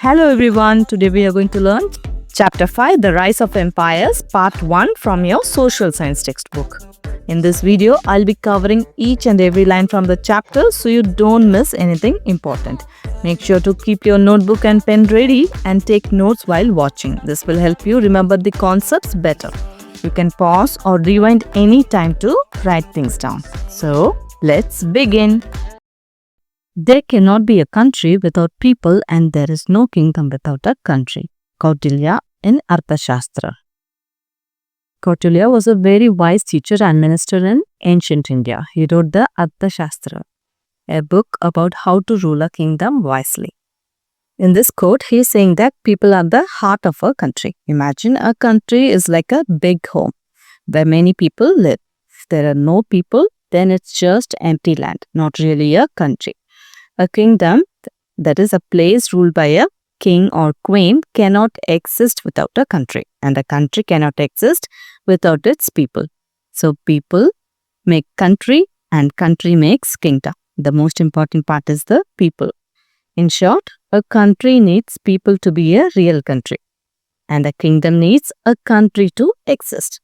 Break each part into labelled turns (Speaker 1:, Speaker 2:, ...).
Speaker 1: Hello everyone, today we are going to learn Chapter 5, The Rise of Empires, Part 1 from your Social Science textbook. In this video, I'll be covering each and every line from the chapter so you don't miss anything important. Make sure to keep your notebook and pen ready and take notes while watching. This will help you remember the concepts better. You can pause or rewind any time to write things down. So, let's begin. There cannot be a country without people and there is no kingdom without a country. Kautilya in Arthashastra. Kautilya was a very wise teacher and minister in ancient India. He wrote the Arthashastra, a book about how to rule a kingdom wisely. In this quote, he is saying that people are the heart of a country. Imagine a country is like a big home where many people live. If there are no people, then it's just empty land, not really a country. A kingdom, that is a place ruled by a king or queen, cannot exist without a country, and a country cannot exist without its people. So people make country and country makes kingdom. The most important part is the people. In short, a country needs people to be a real country, and a kingdom needs a country to exist.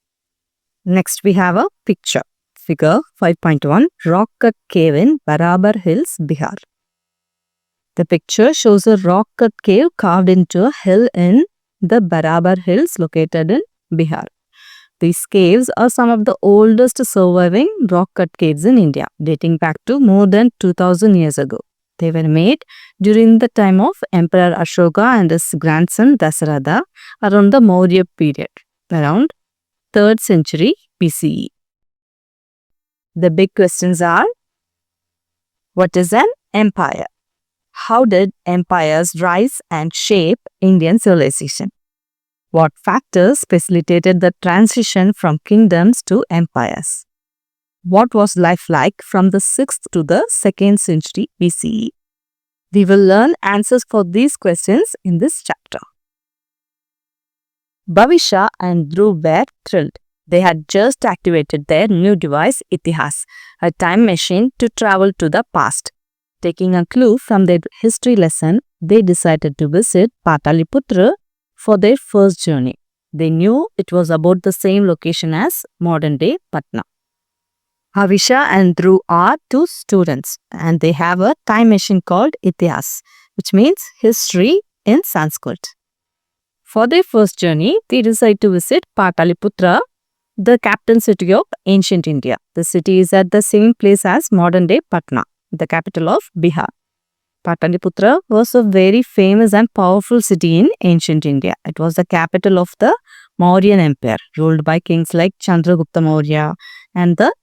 Speaker 1: Next, we have a picture. Figure 5.1, Rock-cut cave in Barabar Hills, Bihar. The picture shows a rock-cut cave carved into a hill in the Barabar Hills located in Bihar. These caves are some of the oldest surviving rock-cut caves in India, dating back to more than 2000 years ago. They were made during the time of Emperor Ashoka and his grandson Dasarada around the Maurya period, around 3rd century BCE. The big questions are, what is an empire? How did empires rise and shape Indian civilization? What factors facilitated the transition from kingdoms to empires? What was life like from the 6th to the 2nd century BCE? We will learn answers for these questions in this chapter. Bhavisha and Dhruv were thrilled. They had just activated their new device, Itihas, a time machine to travel to the past. Taking a clue from their history lesson, they decided to visit Pataliputra for their first journey. They knew it was about the same location as modern-day Patna. Bhavisha and Dhruv are two students and they have a time machine called Itihas, which means history in Sanskrit. For their first journey, they decide to visit Pataliputra, the capital city of ancient India. The city is at the same place as modern-day Patna, the capital of Bihar. Pataliputra was a very famous and powerful city in ancient India. It was the capital of the Mauryan Empire, ruled by kings like Chandragupta Maurya and the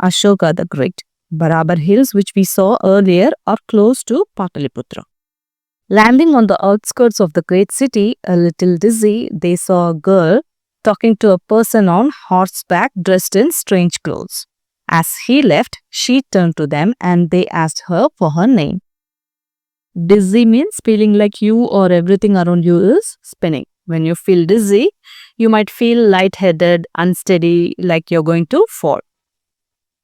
Speaker 1: Ashoka the Great. Barabar Hills, which we saw earlier, are close to Pataliputra. Landing on the outskirts of the great city, a little dizzy, they saw a girl talking to a person on horseback dressed in strange clothes. As he left, she turned to them and they asked her for her name. Dizzy means feeling like you or everything around you is spinning. When you feel dizzy, you might feel lightheaded, unsteady, like you're going to fall.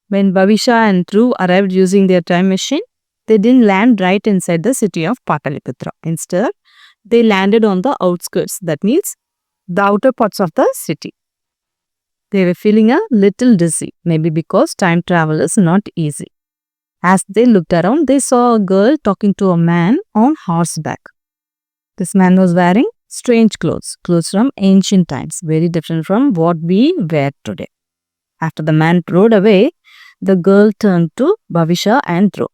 Speaker 1: When Bhavisha and Dhruv arrived using their time machine, they didn't land right inside the city of Pataliputra. Instead, they landed on the outskirts, that means the outer parts of the city. They were feeling a little dizzy, maybe because time travel is not easy. As they looked around, they saw a girl talking to a man on horseback. This man was wearing strange clothes from ancient times, very different from what we wear today. After the man rode away, the girl turned to Bhavisha and Dhruv.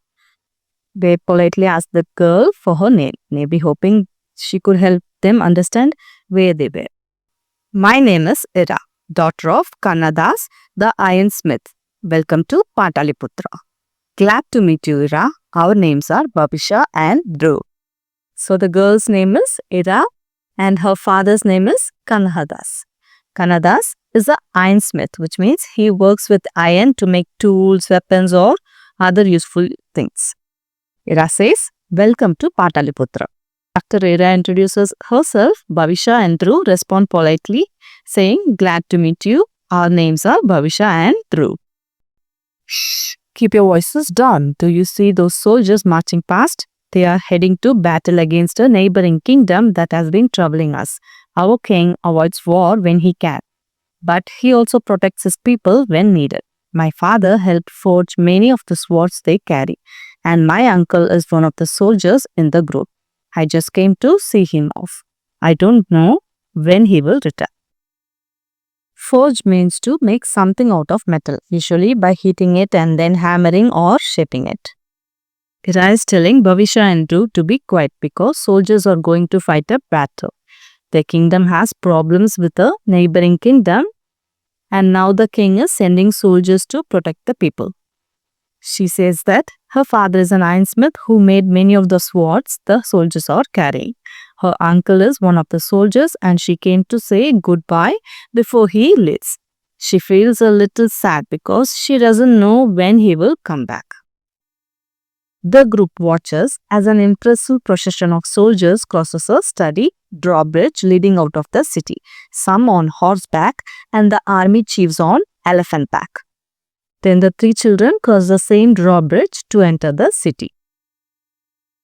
Speaker 1: They politely asked the girl for her name, maybe hoping she could help them understand where they were. My name is Ira, daughter of Kannadas, the ironsmith. Welcome to Pataliputra. Glad to meet you, Ira. Our names are Bhavisha and Dhruv. So the girl's name is Ira and her father's name is Kannadas. Kannadas is an ironsmith, which means he works with iron to make tools, weapons or other useful things. Ira says, welcome to Pataliputra. After Ira introduces herself, Bhavisha and Dhruv respond politely, saying, glad to meet you. Our names are Bhavisha and Dhruv. Shh, keep your voices down. Do you see those soldiers marching past? They are heading to battle against a neighboring kingdom that has been troubling us. Our king avoids war when he can, but he also protects his people when needed. My father helped forge many of the swords they carry, and my uncle is one of the soldiers in the group. I just came to see him off. I don't know when he will return. Forge means to make something out of metal, usually by heating it and then hammering or shaping it. Ira is telling Bhavisha and Dhruv to be quiet because soldiers are going to fight a battle. The kingdom has problems with a neighboring kingdom, and now the king is sending soldiers to protect the people. She says that her father is an ironsmith who made many of the swords the soldiers are carrying. Her uncle is one of the soldiers and she came to say goodbye before he leaves. She feels a little sad because she doesn't know when he will come back. The group watches as an impressive procession of soldiers crosses a sturdy drawbridge leading out of the city, some on horseback and the army chiefs on elephant back. Then the three children cross the same drawbridge to enter the city.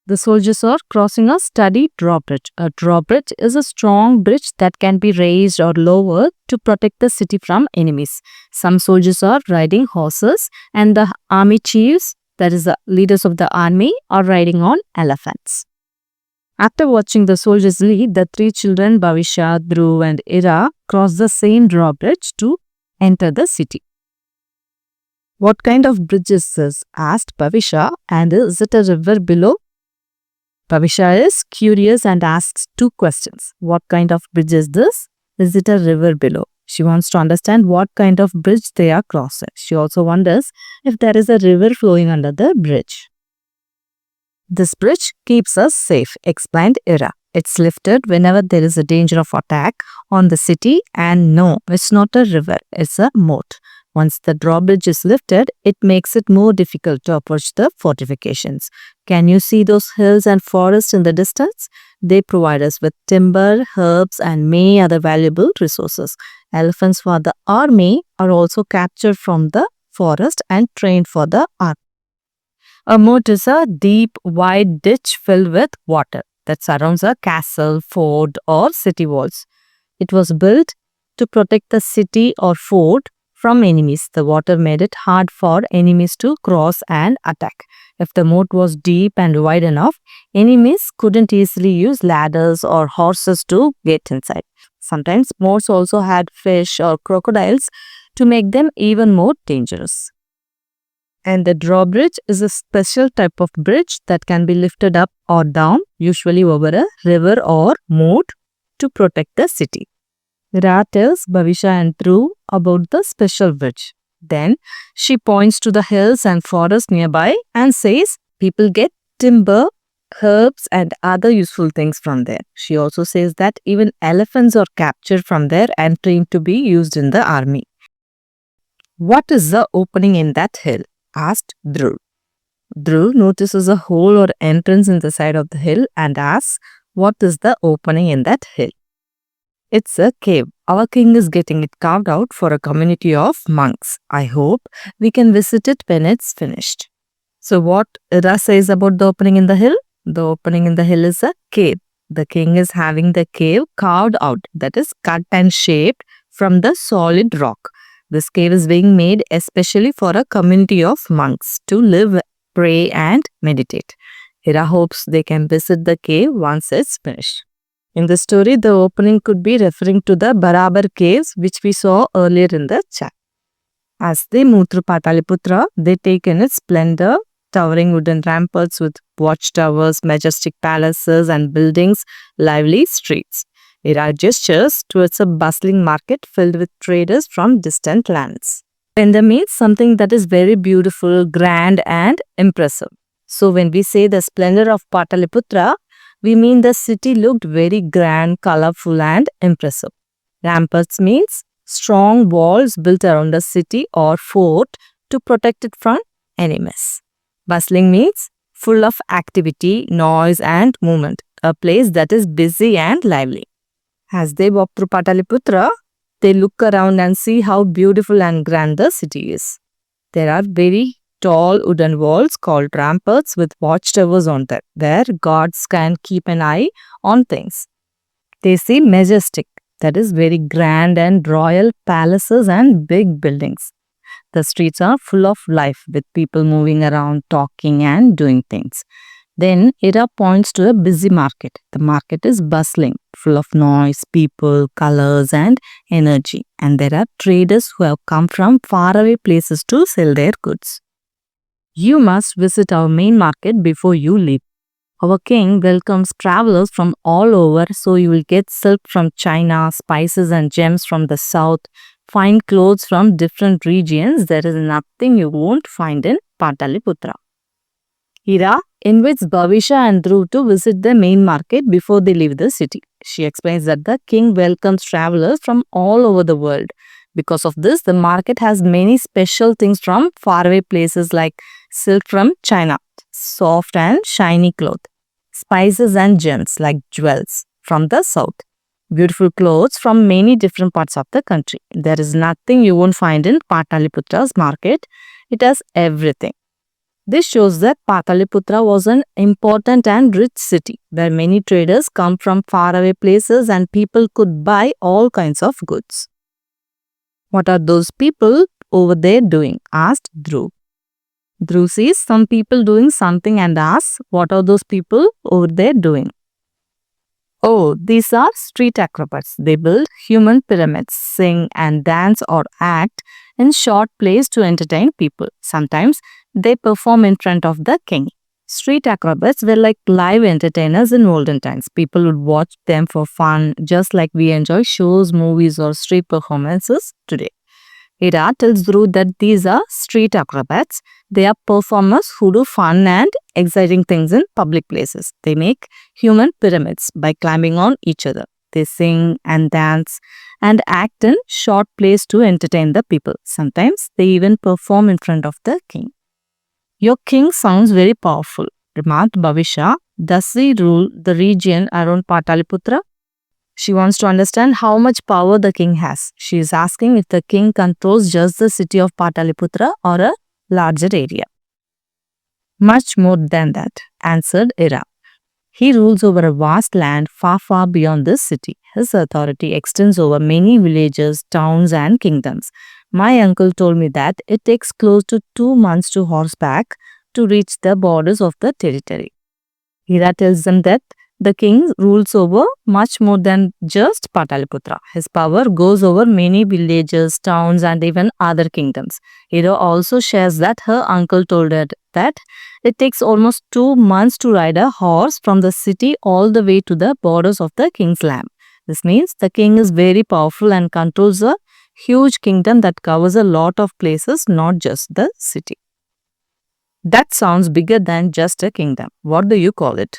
Speaker 1: The soldiers are crossing a sturdy drawbridge. A drawbridge is a strong bridge that can be raised or lowered to protect the city from enemies. Some soldiers are riding horses and the army chiefs, that is the leaders of the army, are riding on elephants. After watching the soldiers lead, the three children Bhavisha, Dhruv and Ira cross the same drawbridge to enter the city. What kind of bridge is this? Asked Bhavisha, and is it a river below? Bhavisha is curious and asks two questions. What kind of bridge is this? Is it a river below? She wants to understand what kind of bridge they are crossing. She also wonders if there is a river flowing under the bridge. This bridge keeps us safe, explained Ira. It's lifted whenever there is a danger of attack on the city, and no, it's not a river, it's a moat. Once the drawbridge is lifted, it makes it more difficult to approach the fortifications. Can you see those hills and forests in the distance? They provide us with timber, herbs, and many other valuable resources. Elephants for the army are also captured from the forest and trained for the army. A moat is a deep, wide ditch filled with water that surrounds a castle, fort, or city walls. It was built to protect the city or fort from enemies. The water made it hard for enemies to cross and attack. If the moat was deep and wide enough, enemies couldn't easily use ladders or horses to get inside. Sometimes moats also had fish or crocodiles to make them even more dangerous. And the drawbridge is a special type of bridge that can be lifted up or down, usually over a river or moat, to protect the city. Ra tells Bhavisha and Dhruv about the special bridge. Then she points to the hills and forests nearby and says people get timber, herbs and other useful things from there. She also says that even elephants are captured from there and trained to be used in the army. What is the opening in that hill? Asked Dhruv. Dhruv notices a hole or entrance in the side of the hill and asks, what is the opening in that hill? It's a cave. Our king is getting it carved out for a community of monks. I hope we can visit it when it's finished. So what Ira says about the opening in the hill? The opening in the hill is a cave. The king is having the cave carved out, that is cut and shaped from the solid rock. This cave is being made especially for a community of monks to live, pray and meditate. Ira hopes they can visit the cave once it's finished. In the story, the opening could be referring to the Barabar caves which we saw earlier in the chat. As they move through Pataliputra, they take in its splendor, towering wooden ramparts with watchtowers, majestic palaces and buildings, lively streets. Ira gestures towards a bustling market filled with traders from distant lands. Splendor means something that is very beautiful, grand and impressive. So when we say the splendor of Pataliputra, we mean the city looked very grand, colorful and impressive. Ramparts means strong walls built around the city or fort to protect it from enemies. Bustling means full of activity, noise and movement, a place that is busy and lively. As they walk through Pataliputra, they look around and see how beautiful and grand the city is. There are very tall wooden walls called ramparts with watchtowers on them, where guards can keep an eye on things. They see majestic, that is very grand and royal palaces and big buildings. The streets are full of life with people moving around, talking and doing things. Then Ira points to a busy market. The market is bustling, full of noise, people, colors and energy. And there are traders who have come from faraway places to sell their goods. You must visit our main market before you leave. Our king welcomes travelers from all over, so you will get silk from China, spices and gems from the south, fine clothes from different regions. There is nothing you won't find in Pataliputra. Hira invites Bhavisha and Dhruv to visit the main market before they leave the city. She explains that the king welcomes travelers from all over the world. Because of this, the market has many special things from faraway places like silk from China, soft and shiny cloth, spices and gems like jewels from the south, beautiful clothes from many different parts of the country. There is nothing you won't find in Pataliputra's market. It has everything. This shows that Pataliputra was an important and rich city where many traders come from faraway places and people could buy all kinds of goods. What are those people over there doing? Asked Dhruv. Dhruv sees some people doing something and asks, what are those people over there doing? Oh, these are street acrobats. They build human pyramids, sing and dance or act in short plays to entertain people. Sometimes they perform in front of the king. Street acrobats were like live entertainers in olden times. People would watch them for fun, just like we enjoy shows, movies or street performances today. Ira tells Dhruv that these are street acrobats. They are performers who do fun and exciting things in public places. They make human pyramids by climbing on each other. They sing and dance and act in short plays to entertain the people. Sometimes they even perform in front of the king. Your king sounds very powerful, remarked Bhavisha. Does he rule the region around Pataliputra? She wants to understand how much power the king has. She is asking if the king controls just the city of Pataliputra or a larger area. Much more than that, answered Ira. He rules over a vast land far, far beyond this city. His authority extends over many villages, towns and kingdoms. My uncle told me that it takes close to 2 months to horseback to reach the borders of the territory. Ira tells them that the king rules over much more than just Pataliputra. His power goes over many villages, towns and even other kingdoms. Ira also shares that her uncle told her that it takes almost 2 months to ride a horse from the city all the way to the borders of the king's land. This means the king is very powerful and controls a huge kingdom that covers a lot of places, not just the city. That sounds bigger than just a kingdom. What do you call it?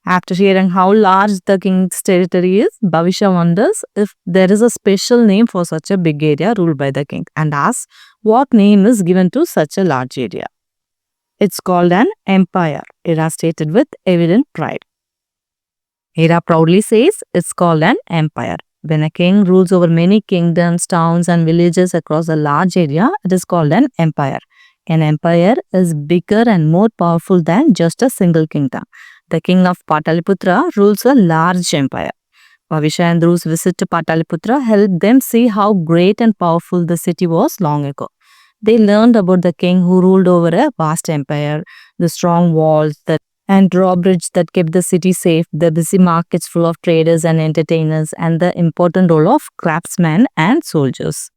Speaker 1: After hearing how large the king's territory is, Bhavisha wonders if there is a special name for such a big area ruled by the king and asks what name is given to such a large area. It's called an empire, Ira stated with evident pride. Ira proudly says it's called an empire. When a king rules over many kingdoms, towns and villages across a large area, it is called an empire. An empire is bigger and more powerful than just a single kingdom. The king of Pataliputra rules a large empire. Bhavisha and Dhruv's visit to Pataliputra helped them see how great and powerful the city was long ago. They learned about the king who ruled over a vast empire, the strong walls and drawbridge that kept the city safe, the busy markets full of traders and entertainers, and the important role of craftsmen and soldiers.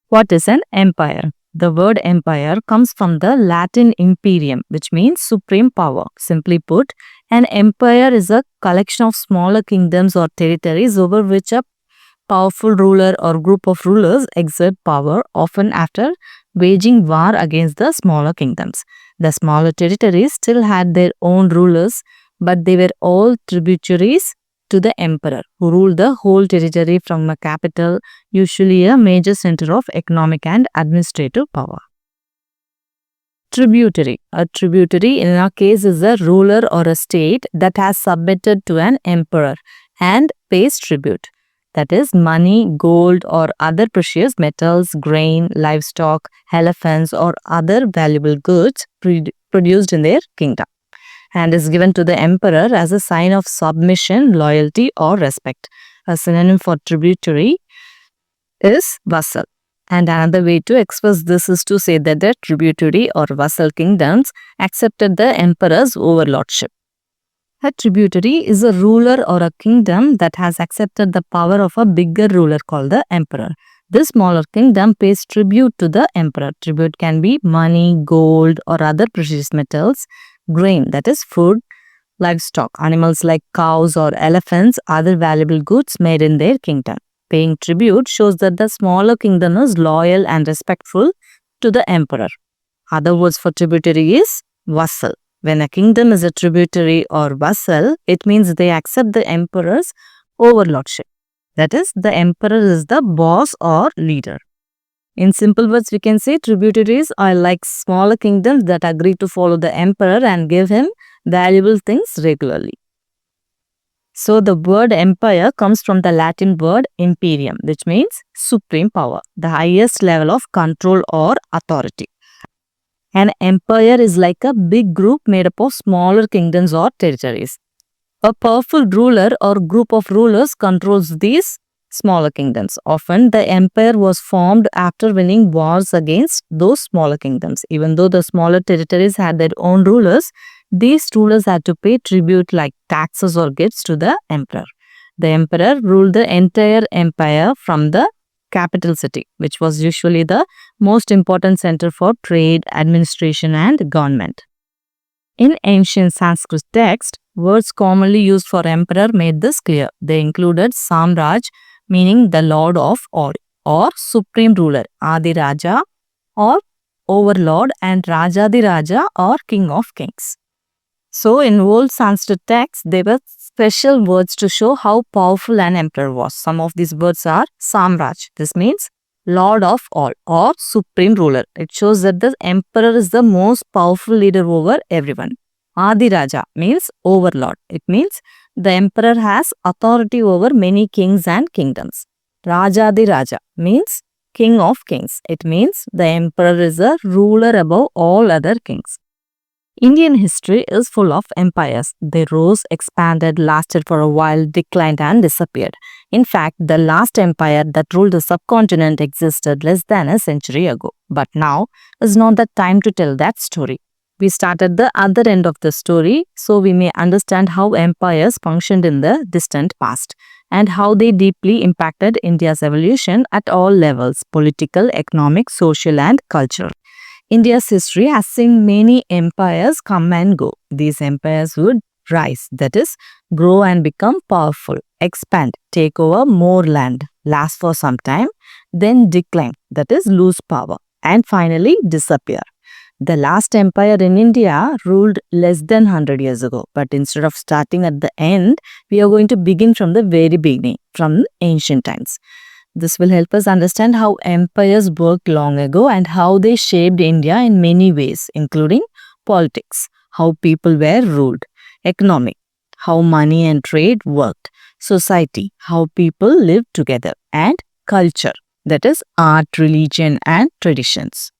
Speaker 1: What is an empire? The word empire comes from the Latin imperium, which means supreme power. Simply put, an empire is a collection of smaller kingdoms or territories over which a powerful ruler or group of rulers exert power, often after waging war against the smaller kingdoms. The smaller territories still had their own rulers, but they were all tributaries to the emperor, who ruled the whole territory from a capital, usually a major center of economic and administrative power. Tributary. A tributary in our case is a ruler or a state that has submitted to an emperor and pays tribute. that is money, gold or other precious metals, grain, livestock, elephants or other valuable goods produced in their kingdom, and is given to the emperor as a sign of submission, loyalty or respect. A synonym for tributary is vassal. And another way to express this is to say that the tributary or vassal kingdoms accepted the emperor's overlordship. A tributary is a ruler or a kingdom that has accepted the power of a bigger ruler called the emperor. This smaller kingdom pays tribute to the emperor. Tribute can be money, gold or other precious metals, grain, that is food, livestock, animals like cows or elephants, other valuable goods made in their kingdom. Paying tribute shows that the smaller kingdom is loyal and respectful to the emperor. Other words for tributary is vassal. When a kingdom is a tributary or vassal, it means they accept the emperor's overlordship. That is, the emperor is the boss or leader. In simple words, we can say tributaries are like smaller kingdoms that agree to follow the emperor and give him valuable things regularly. So, the word empire comes from the Latin word imperium, which means supreme power, the highest level of control or authority. An empire is like a big group made up of smaller kingdoms or territories. A powerful ruler or group of rulers controls these smaller kingdoms. Often, the empire was formed after winning wars against those smaller kingdoms. Even though the smaller territories had their own rulers, these rulers had to pay tribute like taxes or gifts to the emperor. The emperor ruled the entire empire from the capital city, which was usually the most important center for trade, administration, and government. In ancient Sanskrit text, words commonly used for emperor made this clear. They included Samraj, meaning the lord of all, or supreme ruler, Adi Raja, or overlord, and Rajadi Raja, or king of kings. So, in old Sanskrit texts, there were special words to show how powerful an emperor was. Some of these words are Samraj. This means lord of all or supreme ruler. It shows that the emperor is the most powerful leader over everyone. Adi Raja means overlord. It means the emperor has authority over many kings and kingdoms. Rajadi Raja means king of kings. It means the emperor is a ruler above all other kings. Indian history is full of empires. They rose, expanded, lasted for a while, declined and disappeared. In fact, the last empire that ruled the subcontinent existed less than a century ago. But now is not the time to tell that story. We started the other end of the story so we may understand how empires functioned in the distant past and how they deeply impacted India's evolution at all levels: political, economic, social and cultural. India's history has seen many empires come and go. These empires would rise, that is, grow and become powerful, expand, take over more land, last for some time, then decline, that is, lose power, and finally disappear. The last empire in India ruled less than 100 years ago, but instead of starting at the end, we are going to begin from the very beginning, from ancient times. This will help us understand how empires worked long ago and how they shaped India in many ways, including politics, how people were ruled, economic, how money and trade worked, society, how people lived together, and culture, that is, art, religion, and traditions.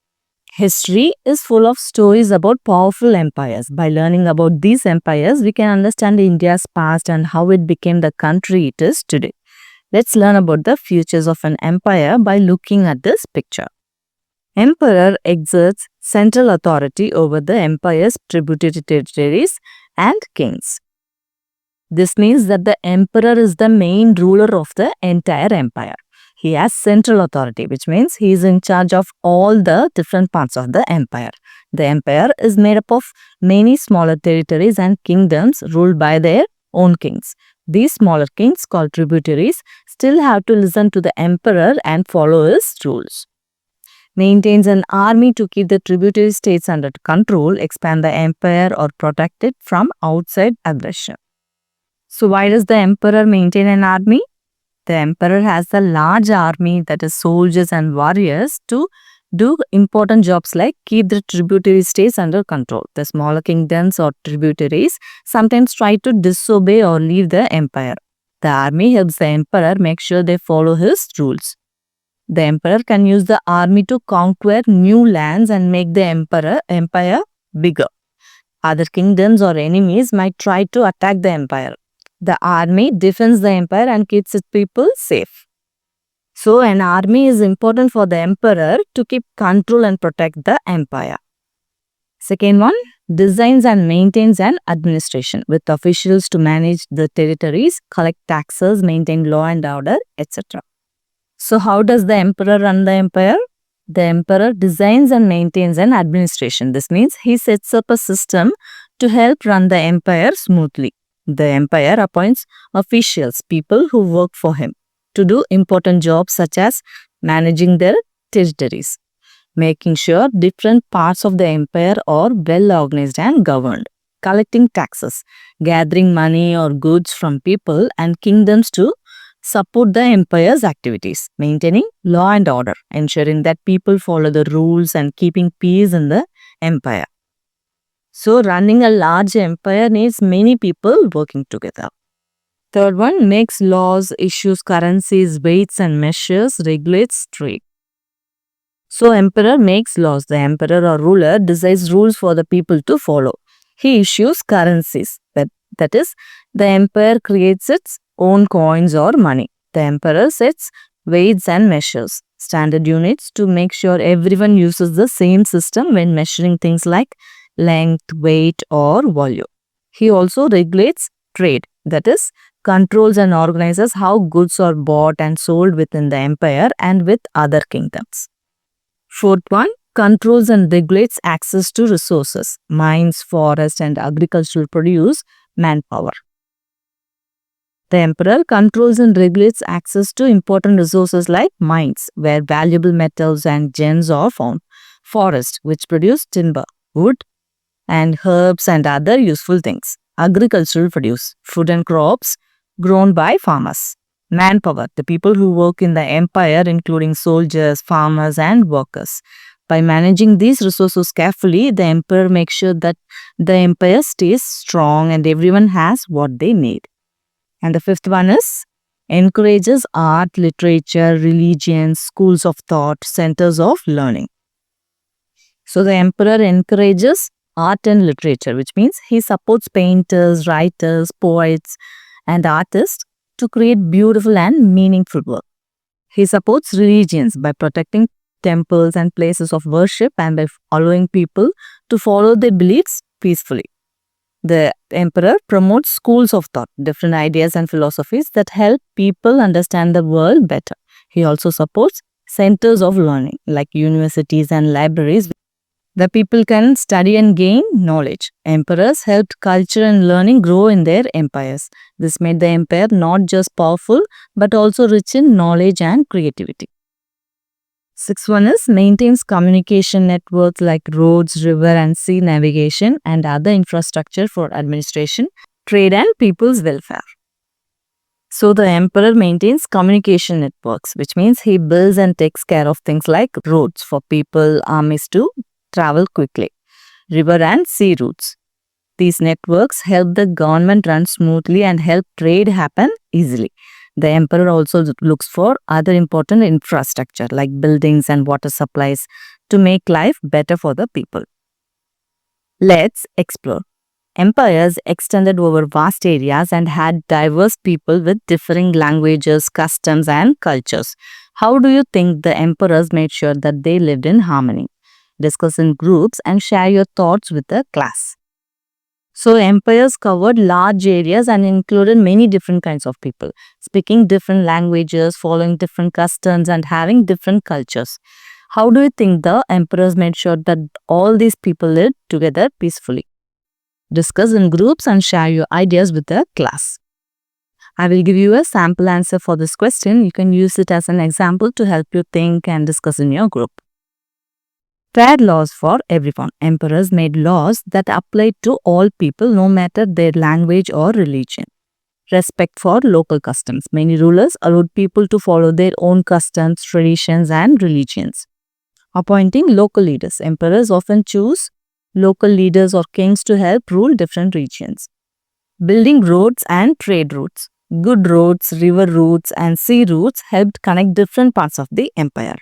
Speaker 1: History is full of stories about powerful empires. By learning about these empires, we can understand India's past and how it became the country it is today. Let's learn about the features of an empire by looking at this picture. Emperor exerts central authority over the empire's tributary territories and kings. This means that the emperor is the main ruler of the entire empire. He has central authority, which means he is in charge of all the different parts of the empire. The empire is made up of many smaller territories and kingdoms ruled by their own kings. These smaller kings, called tributaries, still have to listen to the emperor and follow his rules. Maintains an army to keep the tributary states under control, expand the empire or protect it from outside aggression. So why does the emperor maintain an army? The emperor has a large army, that is soldiers and warriors, to do important jobs like keep the tributary states under control. The smaller kingdoms or tributaries sometimes try to disobey or leave the empire. The army helps the emperor make sure they follow his rules. The emperor can use the army to conquer new lands and make the empire bigger. Other kingdoms or enemies might try to attack the empire. The army defends the empire and keeps its people safe. So an army is important for the emperor to keep control and protect the empire. Second one, designs and maintains an administration with officials to manage the territories, collect taxes, maintain law and order, etc. So how does the emperor run the empire? The emperor designs and maintains an administration. This means he sets up a system to help run the empire smoothly. The empire appoints officials, people who work for him, to do important jobs such as managing their territories, making sure different parts of the empire are well organized and governed, collecting taxes, gathering money or goods from people and kingdoms to support the empire's activities, maintaining law and order, ensuring that people follow the rules and keeping peace in the empire. So running a large empire needs many people working together. Third one, makes laws, issues currencies, weights and measures, regulates trade. So emperor makes laws. The emperor or ruler decides rules for the people to follow. He issues currencies. That is, the empire creates its own coins or money. The emperor sets weights and measures, standard units, to make sure everyone uses the same system when measuring things like length, weight or volume. He also regulates trade. That is, controls and organizes how goods are bought and sold within the empire and with other kingdoms. Fourth one, controls and regulates access to resources, mines, forests and agricultural produce, manpower. The emperor controls and regulates access to important resources like mines, where valuable metals and gems are found, forests, which produce timber, wood, and herbs and other useful things, agricultural produce, food and crops grown by farmers, manpower, the people who work in the empire, including soldiers, farmers, and workers. By managing these resources carefully, the emperor makes sure that the empire stays strong and everyone has what they need. And the fifth one is encourages art, literature, religion, schools of thought, centers of learning. So the emperor encourages art and literature, which means he supports painters, writers, poets, and artists to create beautiful and meaningful work. He supports religions by protecting temples and places of worship and by allowing people to follow their beliefs peacefully. The emperor promotes schools of thought, different ideas and philosophies that help people understand the world better. He also supports centers of learning like universities and libraries where people can study and gain knowledge. Emperors helped culture and learning grow in their empires. This made the empire not just powerful but also rich in knowledge and creativity. Sixth one is maintains communication networks like roads, river and sea navigation and other infrastructure for administration, trade and people's welfare. So the emperor maintains communication networks, which means he builds and takes care of things like roads for people, armies to travel quickly, river and sea routes. These networks help the government run smoothly and help trade happen easily. The emperor also looks for other important infrastructure like buildings and water supplies to make life better for the people. Let's explore. Empires extended over vast areas and had diverse people with differing languages, customs and cultures. How do you think the emperors made sure that they lived in harmony? Discuss in groups and share your thoughts with the class. So empires covered large areas and included many different kinds of people, speaking different languages, following different customs and having different cultures. How do you think the emperors made sure that all these people lived together peacefully? Discuss in groups and share your ideas with the class. I will give you a sample answer for this question. You can use it as an example to help you think and discuss in your group. Fair laws for everyone. Emperors made laws that applied to all people no matter their language or religion. Respect for local customs. Many rulers allowed people to follow their own customs, traditions and religions. Appointing local leaders. Emperors often choose local leaders or kings to help rule different regions. Building roads and trade routes. Good roads, river routes, and sea routes helped connect different parts of the empire.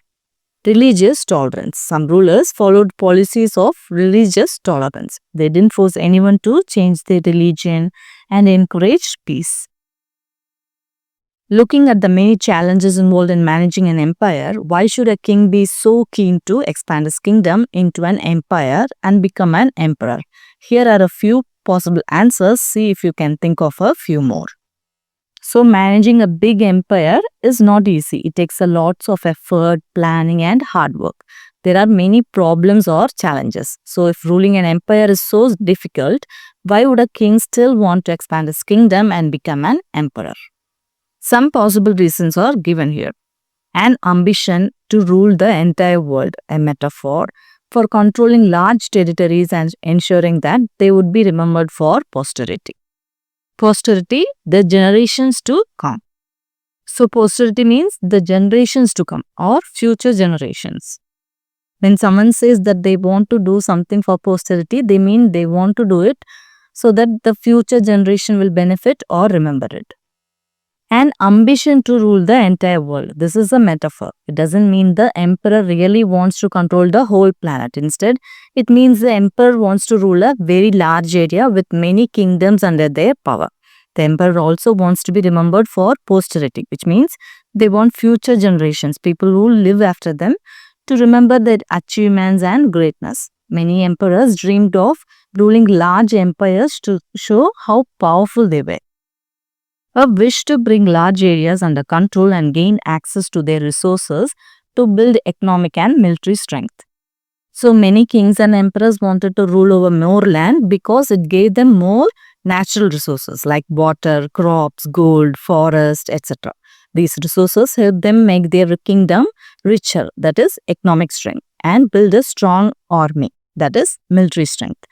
Speaker 1: Religious tolerance. Some rulers followed policies of religious tolerance. They didn't force anyone to change their religion and encouraged peace. Looking at the many challenges involved in managing an empire, why should a king be so keen to expand his kingdom into an empire and become an emperor? Here are a few possible answers. See if you can think of a few more. So managing a big empire is not easy. It takes a lots of effort, planning and hard work. There are many problems or challenges. So if ruling an empire is so difficult, why would a king still want to expand his kingdom and become an emperor? Some possible reasons are given here. An ambition to rule the entire world, a metaphor for controlling large territories and ensuring that they would be remembered for posterity. Posterity, the generations to come. So posterity means the generations to come or future generations. When someone says that they want to do something for posterity, they mean they want to do it so that the future generation will benefit or remember it. An ambition to rule the entire world. This is a metaphor. It doesn't mean the emperor really wants to control the whole planet. Instead, it means the emperor wants to rule a very large area with many kingdoms under their power. The emperor also wants to be remembered for posterity, which means they want future generations, people who live after them, to remember their achievements and greatness. Many emperors dreamed of ruling large empires to show how powerful they were. A wish to bring large areas under control and gain access to their resources to build economic and military strength. So many kings and emperors wanted to rule over more land because it gave them more natural resources like water, crops, gold, forest, etc. These resources helped them make their kingdom richer, that is economic strength, and build a strong army, that is military strength.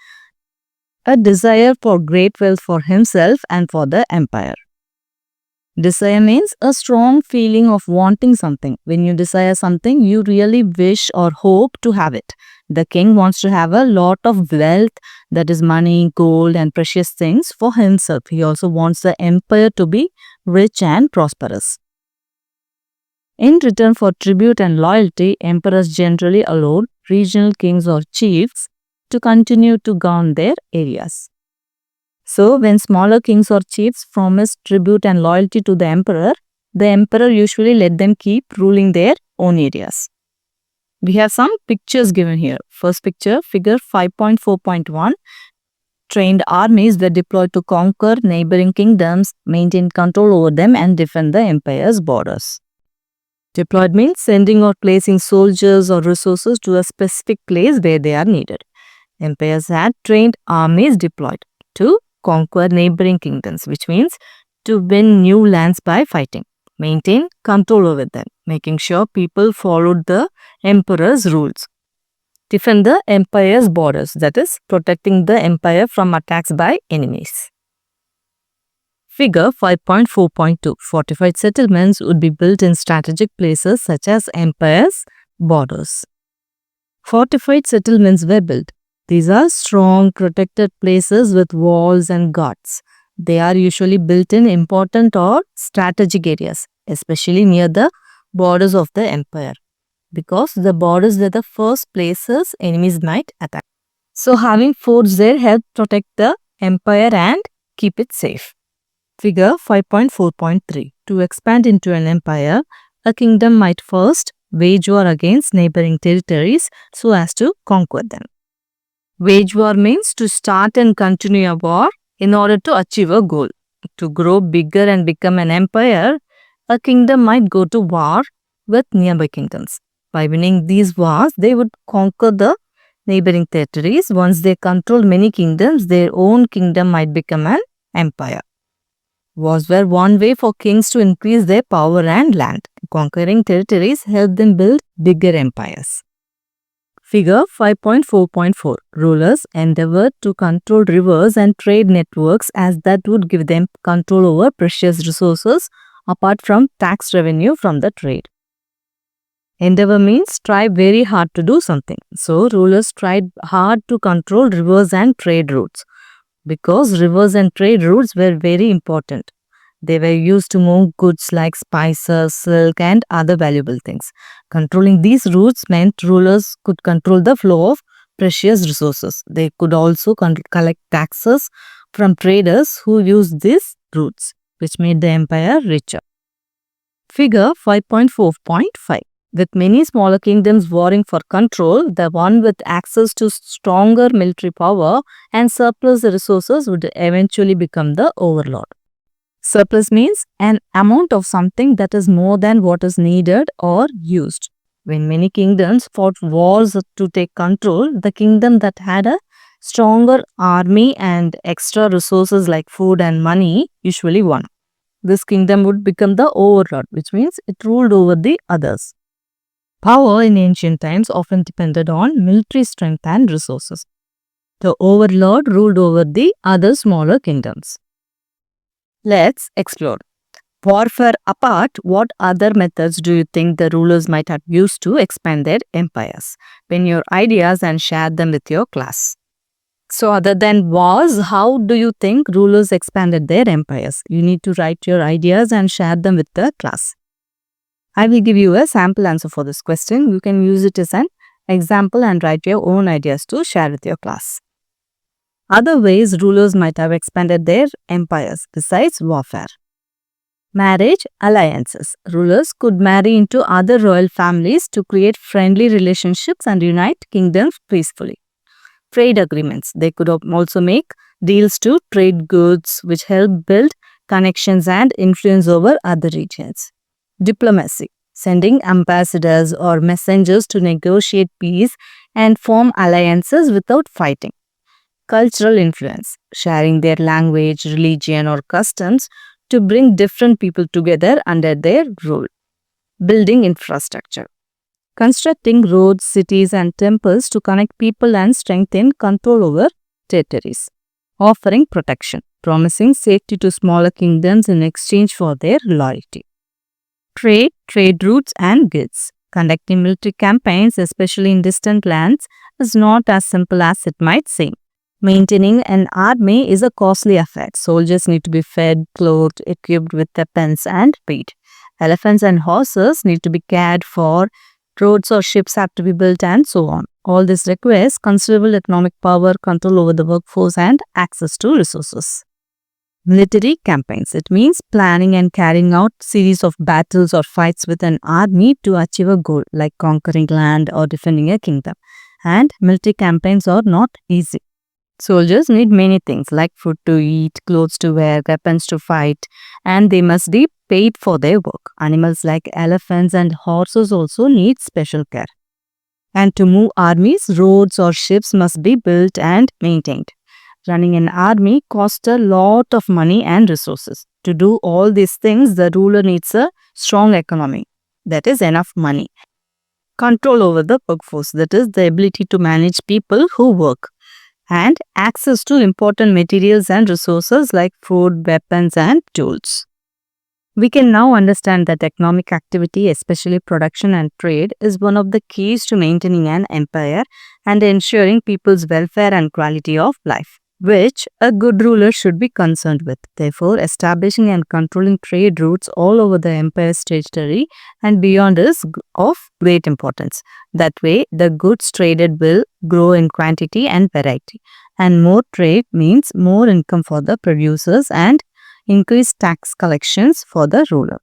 Speaker 1: A desire for great wealth for himself and for the empire. Desire means a strong feeling of wanting something. When you desire something, you really wish or hope to have it. The king wants to have a lot of wealth, that is money, gold and precious things for himself. He also wants the empire to be rich and prosperous. In return for tribute and loyalty, emperors generally allowed regional kings or chiefs to continue to govern their areas. So, when smaller kings or chiefs promised tribute and loyalty to the emperor usually let them keep ruling their own areas. We have some pictures given here. First picture, figure 5.4.1. Trained armies were deployed to conquer neighboring kingdoms, maintain control over them and defend the empire's borders. Deployed means sending or placing soldiers or resources to a specific place where they are needed. Empires had trained armies deployed to conquer neighboring kingdoms, which means to win new lands by fighting, maintain control over them, making sure people followed the emperor's rules, defend the empire's borders, that is, protecting the empire from attacks by enemies. Figure 5.4.2. Fortified settlements would be built in strategic places such as empire's borders. Fortified settlements were built. These are strong, protected places with walls and guards. They are usually built in important or strategic areas, especially near the borders of the empire, because the borders are the first places enemies might attack. So having forts there helps protect the empire and keep it safe. Figure 5.4.3. To expand into an empire, a kingdom might first wage war against neighboring territories so as to conquer them. Wage war means to start and continue a war in order to achieve a goal. To grow bigger and become an empire, a kingdom might go to war with nearby kingdoms. By winning these wars, they would conquer the neighboring territories. Once they control many kingdoms, their own kingdom might become an empire. Wars were one way for kings to increase their power and land. Conquering territories helped them build bigger empires. Figure 5.4.4. Rulers endeavored to control rivers and trade networks as that would give them control over precious resources apart from tax revenue from the trade. Endeavor means try very hard to do something. So rulers tried hard to control rivers and trade routes because rivers and trade routes were very important. They were used to move goods like spices, silk, and other valuable things. Controlling these routes meant rulers could control the flow of precious resources. They could also collect taxes from traders who used these routes, which made the empire richer. Figure 5.4.5. With many smaller kingdoms warring for control, the one with access to stronger military power and surplus resources would eventually become the overlord. Surplus means an amount of something that is more than what is needed or used. When many kingdoms fought wars to take control, the kingdom that had a stronger army and extra resources like food and money usually won. This kingdom would become the overlord, which means it ruled over the others. Power in ancient times often depended on military strength and resources. The overlord ruled over the other smaller kingdoms. Let's explore. Warfare apart, what other methods do you think the rulers might have used to expand their empires? Pin your ideas and share them with your class. So other than wars, how do you think rulers expanded their empires? You need to write your ideas and share them with the class. I will give you a sample answer for this question. You can use it as an example and write your own ideas to share with your class. Other ways rulers might have expanded their empires besides warfare. Marriage alliances. Rulers could marry into other royal families to create friendly relationships and unite kingdoms peacefully. Trade agreements. They could also make deals to trade goods, which help build connections and influence over other regions. Diplomacy. Sending ambassadors or messengers to negotiate peace and form alliances without fighting. Cultural influence. Sharing their language, religion, or customs to bring different people together under their rule. Building infrastructure. Constructing roads, cities, and temples to connect people and strengthen control over territories. Offering protection, promising safety to smaller kingdoms in exchange for their loyalty. Trade routes, and goods. Conducting military campaigns, especially in distant lands, is not as simple as it might seem. Maintaining an army is a costly affair. Soldiers need to be fed, clothed, equipped with weapons, and paid. Elephants and horses need to be cared for. Roads or ships have to be built, and so on. All this requires considerable economic power, control over the workforce, and access to resources. Military campaigns. It means planning and carrying out series of battles or fights with an army to achieve a goal, like conquering land or defending a kingdom. And military campaigns are not easy. Soldiers need many things like food to eat, clothes to wear, weapons to fight, and they must be paid for their work. Animals like elephants and horses also need special care. And to move armies, roads or ships must be built and maintained. Running an army costs a lot of money and resources. To do all these things, the ruler needs a strong economy, that is enough money. Control over the workforce, that is the ability to manage people who work. And access to important materials and resources like food, weapons, and tools. We can now understand that economic activity, especially production and trade, is one of the keys to maintaining an empire and ensuring people's welfare and quality of life, which a good ruler should be concerned with. Therefore, establishing and controlling trade routes all over the empire's territory and beyond is of great importance. That way, the goods traded will grow in quantity and variety. And more trade means more income for the producers and increased tax collections for the ruler.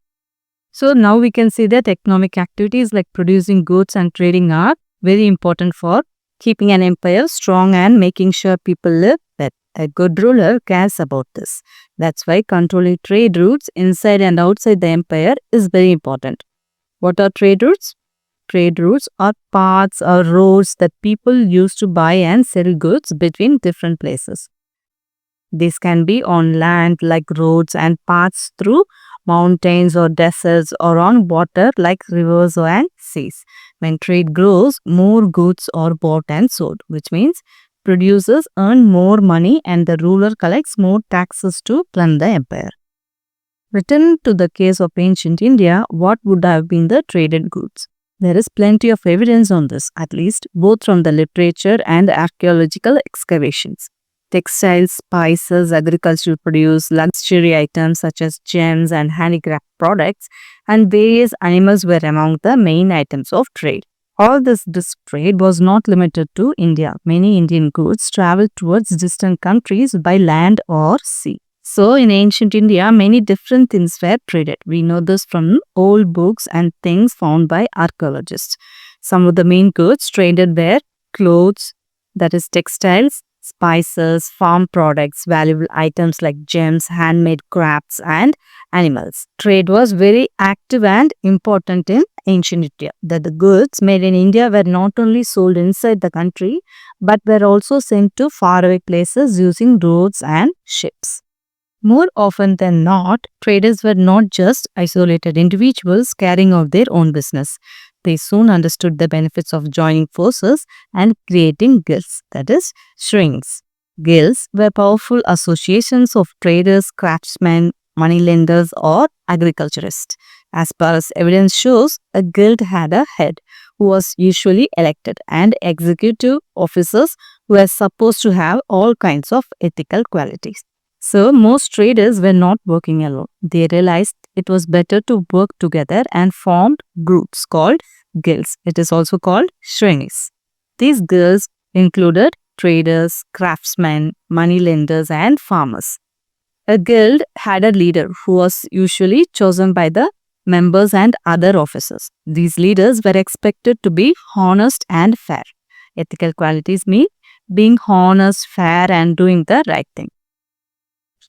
Speaker 1: So now we can see that economic activities like producing goods and trading are very important for keeping an empire strong and making sure people live well. A good ruler cares about this. That's why controlling trade routes inside and outside the empire is very important. What are trade routes? Trade routes are paths or roads that people use to buy and sell goods between different places. These can be on land like roads and paths through mountains or deserts, or on water like rivers and seas. When trade grows, more goods are bought and sold, which means producers earn more money and the ruler collects more taxes to run the empire. Return to the case of ancient India, what would have been the traded goods? There is plenty of evidence on this, at least both from the literature and archaeological excavations. Textiles, spices, agricultural produce, luxury items such as gems and handicraft products, and various animals were among the main items of trade. All this trade was not limited to India. Many Indian goods traveled towards distant countries by land or sea. So, in ancient India, many different things were traded. We know this from old books and things found by archaeologists. Some of the main goods traded were clothes, that is textiles, spices, farm products, valuable items like gems, handmade crafts, and animals. Trade was very active and important in ancient India. That the goods made in India were not only sold inside the country, but were also sent to faraway places using roads and ships. More often than not, traders were not just isolated individuals carrying out their own business. They soon understood the benefits of joining forces and creating guilds, that is, shrines. Guilds were powerful associations of traders, craftsmen, moneylenders, or agriculturists. As far as evidence shows, a guild had a head who was usually elected and executive officers who were supposed to have all kinds of ethical qualities. So, most traders were not working alone. They realized it was better to work together and formed groups called guilds. It is also called shrines. These guilds included traders, craftsmen, moneylenders, and farmers. A guild had a leader who was usually chosen by the members and other officers. These leaders were expected to be honest and fair. Ethical qualities mean being honest, fair, and doing the right thing.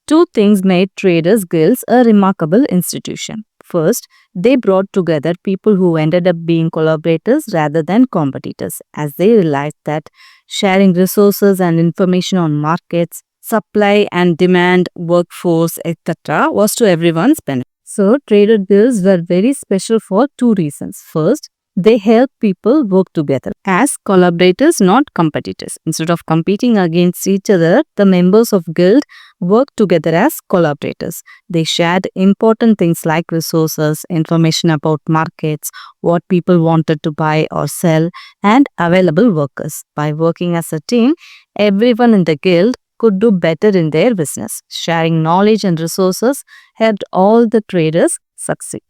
Speaker 1: Two things made traders' guilds a remarkable institution. First, they brought together people who ended up being collaborators rather than competitors, as they realized that sharing resources and information on markets, supply and demand, workforce, etc. was to everyone's benefit. So, trader guilds were very special for two reasons. First, they help people work together as collaborators, not competitors. Instead of competing against each other, the members of guild worked together as collaborators. They shared important things like resources, information about markets, what people wanted to buy or sell, and available workers. By working as a team, everyone in the guild could do better in their business. Sharing knowledge and resources helped all the traders succeed.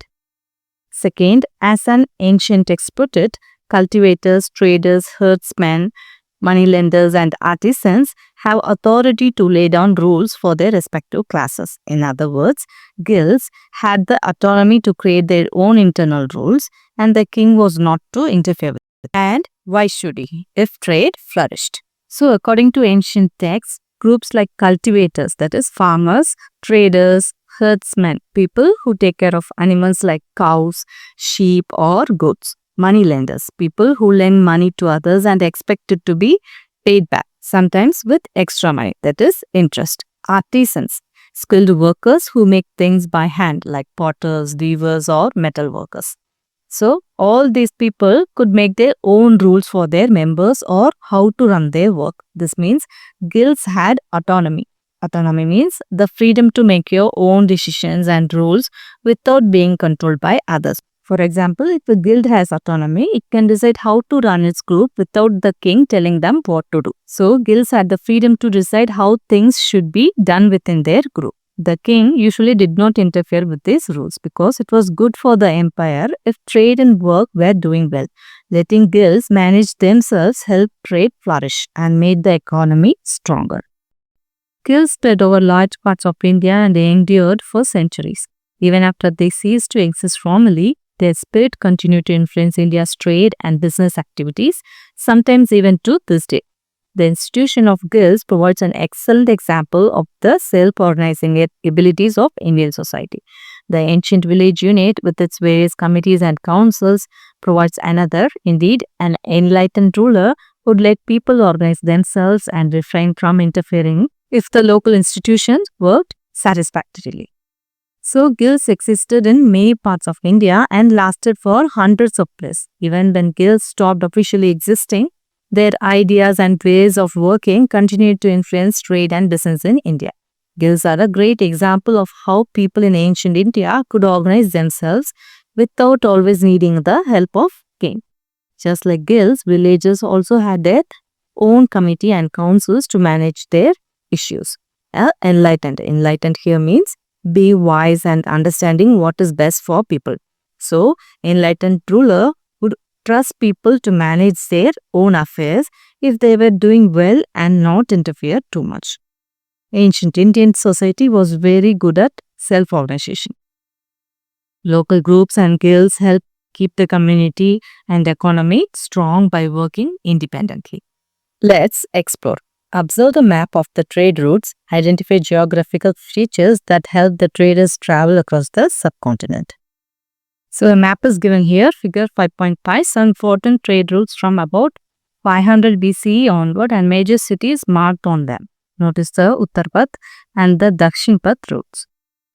Speaker 1: Second, as an ancient text put it, cultivators, traders, herdsmen, moneylenders, and artisans have authority to lay down rules for their respective classes. In other words, guilds had the autonomy to create their own internal rules, and the king was not to interfere with it. And why should he, if trade flourished? So, according to ancient texts, groups like cultivators, that is, farmers, traders, herdsmen, people who take care of animals like cows, sheep, or goats. Moneylenders, people who lend money to others and expect it to be paid back, sometimes with extra money, that is, interest. Artisans, skilled workers who make things by hand like potters, weavers, or metal workers. So, all these people could make their own rules for their members or how to run their work. This means guilds had autonomy. Autonomy means the freedom to make your own decisions and rules without being controlled by others. For example, if a guild has autonomy, it can decide how to run its group without the king telling them what to do. So, guilds had the freedom to decide how things should be done within their group. The king usually did not interfere with these rules because it was good for the empire if trade and work were doing well. Letting guilds manage themselves helped trade flourish and made the economy stronger. Guilds spread over large parts of India and they endured for centuries. Even after they ceased to exist formally, their spirit continued to influence India's trade and business activities, sometimes even to this day. The institution of guilds provides an excellent example of the self-organizing abilities of Indian society. The ancient village unit with its various committees and councils provides another. Indeed, an enlightened ruler would let people organize themselves and refrain from interfering if the local institutions worked satisfactorily. So, guilds existed in many parts of India and lasted for hundreds of years. Even when guilds stopped officially existing, their ideas and ways of working continued to influence trade and business in India. Guilds are a great example of how people in ancient India could organize themselves without always needing the help of king. Just like guilds, villages also had their own committee and councils to manage their issues. Enlightened. Enlightened here means be wise and understanding what is best for people. So, enlightened ruler would trust people to manage their own affairs if they were doing well and not interfere too much. Ancient Indian society was very good at self-organization. Local groups and guilds helped keep the community and economy strong by working independently. Let's explore. Observe the map of the trade routes, identify geographical features that help the traders travel across the subcontinent. So a map is given here, figure 5.5, some important trade routes from about 500 BCE onward and major cities marked on them. Notice the Uttarpath and the Dakshinpath routes.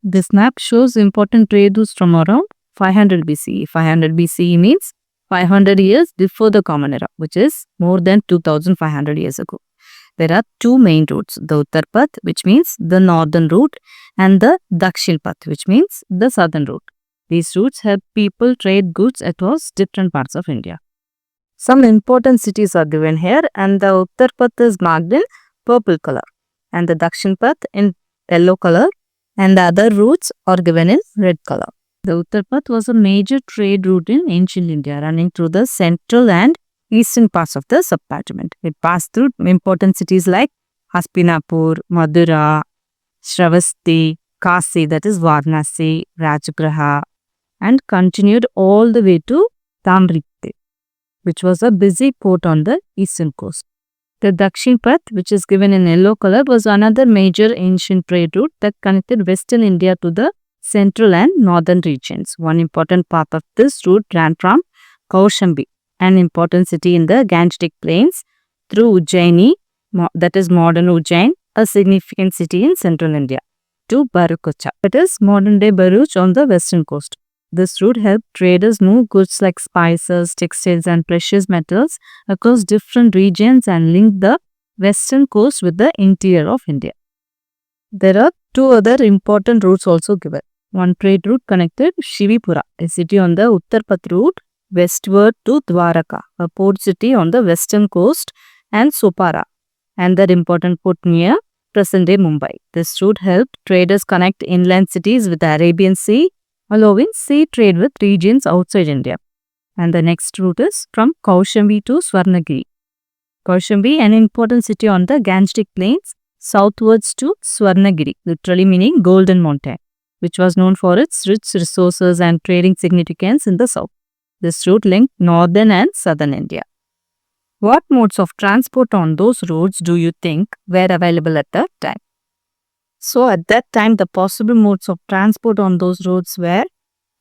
Speaker 1: This map shows important trade routes from around 500 BCE. 500 BCE means 500 years before the Common Era, which is more than 2500 years ago. There are two main routes, the Uttarpath, which means the northern route, and the Dakshinpath, which means the southern route. These routes help people trade goods across different parts of India. Some important cities are given here, and the Uttarpath is marked in purple color, and the Dakshinpath in yellow color, and the other routes are given in red color. The Uttarpath was a major trade route in ancient India, running through the central and eastern parts of the subcontinent. It passed through important cities like Hastinapur, Madura, Shravasti, Kasi, that is Varanasi, Rajgraha, and continued all the way to Tamrikte, which was a busy port on the eastern coast. The Dakshinpath, which is given in yellow color, was another major ancient trade route that connected western India to the central and northern regions. One important part of this route ran from Kaushambi, an important city in the Gangetic Plains, through Ujjaini, that is modern Ujjain, a significant city in central India, to Bharucha, that is modern day Bharuch on the western coast. This route helped traders move goods like spices, textiles and precious metals across different regions and linked the western coast with the interior of India. There are two other important routes also given. One trade route connected Shivipura, a city on the Uttarpath route, westward to Dwaraka, a port city on the western coast, and Sopara, another important port near present-day Mumbai. This route helped traders connect inland cities with the Arabian Sea, allowing sea trade with regions outside India. And the next route is from Kaushambi to Swarnagiri. Kaushambi, an important city on the Gangetic Plains, southwards to Swarnagiri, literally meaning Golden Mountain, which was known for its rich resources and trading significance in the south. This route linked northern and southern India. What modes of transport on those roads do you think were available at that time? So at that time, the possible modes of transport on those roads were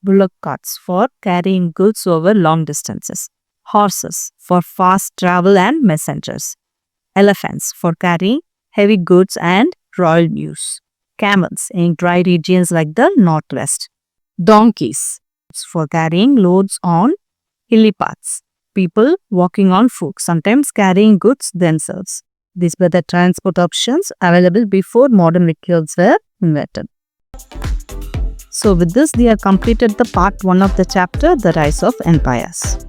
Speaker 1: bullock carts for carrying goods over long distances, horses for fast travel and messengers, elephants for carrying heavy goods and royal use, camels in dry regions like the northwest, donkeys for carrying loads on hilly paths, people walking on foot, sometimes carrying goods themselves. These were the transport options available before modern vehicles were invented. So with this, we have completed the part 1 of the chapter, The Rise of Empires.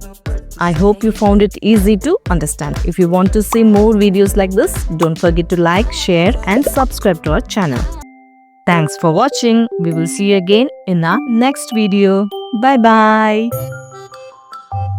Speaker 1: I hope you found it easy to understand. If you want to see more videos like this, don't forget to like, share and subscribe to our channel. Thanks for watching. We will see you again in our next video. Bye-bye.